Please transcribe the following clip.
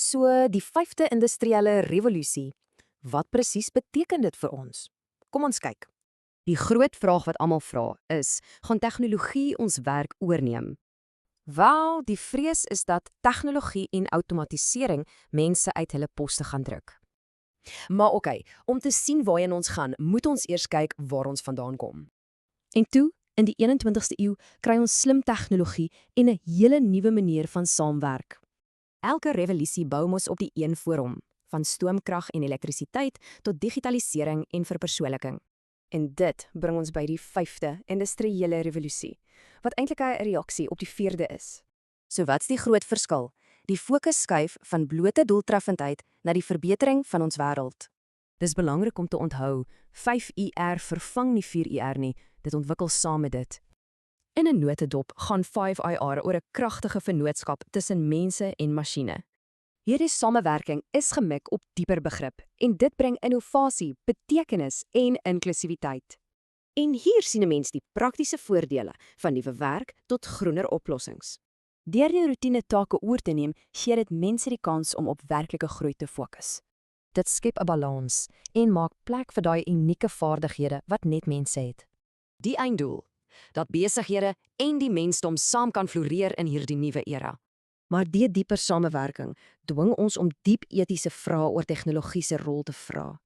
So die 5de industriële revolusie. Wat presies beteken dit vir ons? Kom ons kyk. Die groot vraag wat almal vra is, gaan tegnologie ons werk oorneem? Wel, die vrees is dat tegnologie en outomatisering mense uit hulle poste gaan druk. Maar oké, om te sien waarheen ons gaan, moet ons eers kyk waar ons vandaan kom. En toe, in die 21ste eeu, kry ons slim tegnologie en 'n hele nuwe manier van saamwerk. Elke revolusie bou mos op die een voor hom, van stoomkrag en elektrisiteit tot digitalisering en verpersoonliking. En dit bring ons by die 5de industriële revolusie, wat eintlik 'n reaksie op die 4de is. So wat's die groot verskil? Die fokus skuif van blote doeltreffendheid na die verbetering van ons wêreld. Dis belangrik om te onthou, 5IR vervang nie 4IR nie, dit ontwikkel saam met dit. In 'n notendop gaan 5IR oor 'n kragtige vennootskap tussen mense en masjiene. Hierdie samewerking is gemik op dieper begrip en dit bring innovasie, betekenis en inklusiwiteit. En hier sien 'n mens die praktiese voordele van nuwe werk tot groener oplossings. Deur die roetine take oor te neem, gee dit mense die kans om op werklike groei te fokus. Dit skep 'n balans en maak plek vir daai unieke vaardighede wat net mense het. Die einddoel, dat besighede en die mensdom saam kan floreer in hierdie nuwe era. Maar die dieper samewerking dwing ons om diep etiese vrae oor tegnologie se rol te vra.